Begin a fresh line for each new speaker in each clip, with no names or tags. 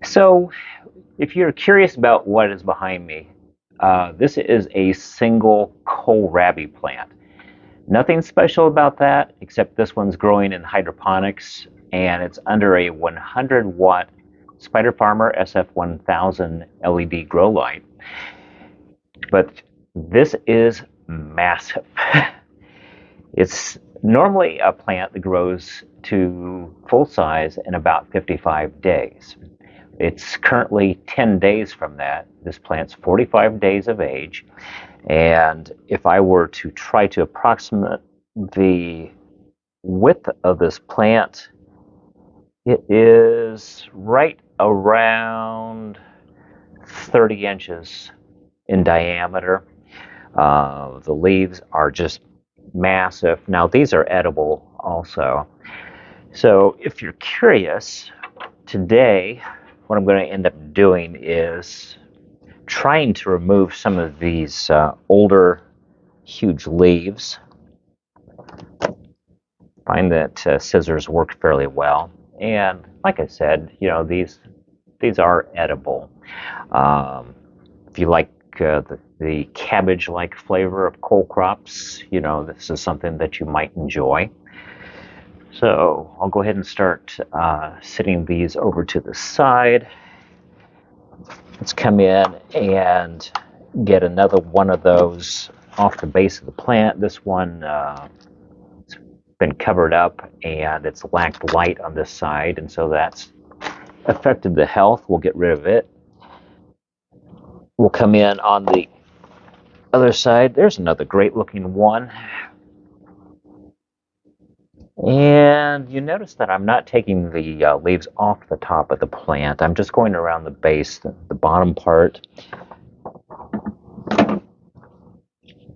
So, if you're curious about what is behind me, this is a single kohlrabi plant. Nothing special about that, except this one's growing in hydroponics, and it's under a 100-watt Spider Farmer SF1000 LED grow light. But this is massive. It's normally a plant that grows to full size in about 55 days. It's currently 10 days from that. This plant's 45 days of age. And if I were to try to approximate the width of this plant, it is right around 30 inches in diameter. The leaves are just massive. Now, these are edible also. So if you're curious, today what I'm going to end up doing is trying to remove some of these older, huge leaves. Find that scissors work fairly well, and like I said, these are edible. If you like the cabbage-like flavor of cole crops, this is something that you might enjoy. So I'll go ahead and start setting these over to the side. Let's come in and get another one of those off the base of the plant. This one has been covered up and it's lacked light on this side, and so that's affected the health. We'll get rid of it. We'll come in on the other side. There's another great looking one. And you notice that I'm not taking the leaves off the top of the plant. I'm just going around the base, the bottom part.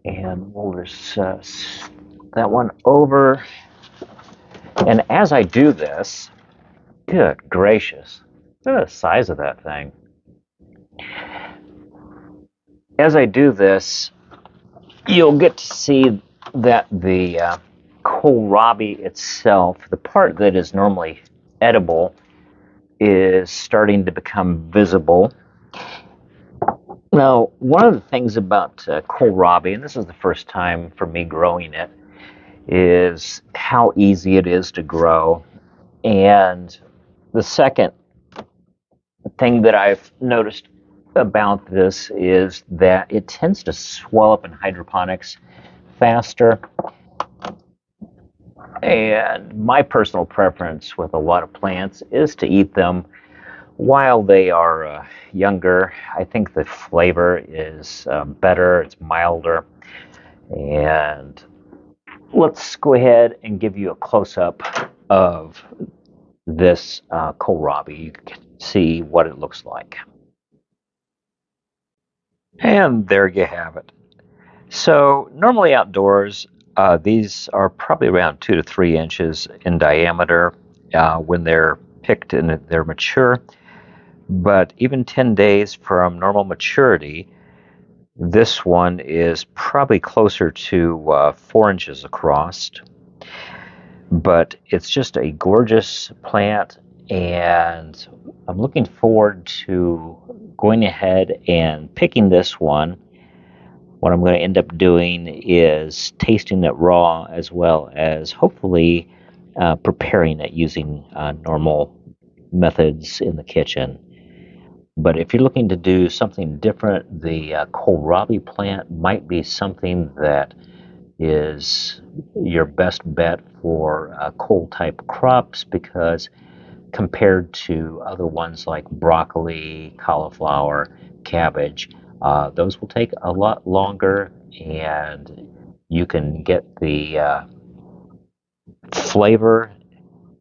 And we'll just that one over. And as I do this, good gracious, look at the size of that thing. As I do this, you'll get to see that the kohlrabi itself, the part that is normally edible, is starting to become visible. Now, one of the things about kohlrabi, and this is the first time for me growing it, is how easy it is to grow. And the second thing that I've noticed about this is that it tends to swell up in hydroponics faster. And my personal preference with a lot of plants is to eat them while they are younger. I think the flavor is better, it's milder. And let's go ahead and give you a close-up of this kohlrabi. You can see what it looks like. And there you have it. So normally outdoors, these are probably around 2 to 3 inches in diameter when they're picked and they're mature. But even 10 days from normal maturity, this one is probably closer to 4 inches across. But it's just a gorgeous plant, and I'm looking forward to going ahead and picking this one. What I'm going to end up doing is tasting it raw, as well as hopefully preparing it using normal methods in the kitchen. But if you're looking to do something different, the kohlrabi plant might be something that is your best bet for cold type crops, because compared to other ones like broccoli, cauliflower, cabbage, those will take a lot longer, and you can get the flavor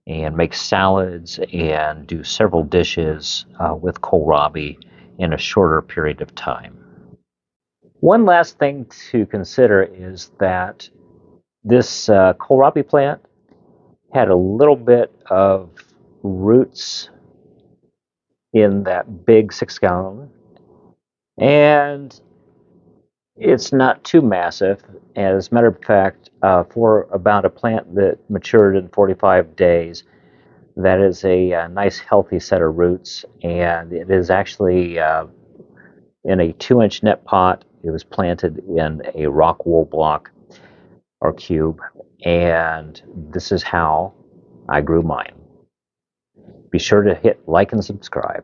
and make salads and do several dishes with kohlrabi in a shorter period of time. One last thing to consider is that this kohlrabi plant had a little bit of roots in that big 6-gallon, and it's not too massive. As a matter of fact, for about a plant that matured in 45 days, That is a nice healthy set of roots, and it is actually in a 2-inch net pot. It was planted in a rock wool block or cube, and this is how I grew mine. Be sure to hit like and subscribe.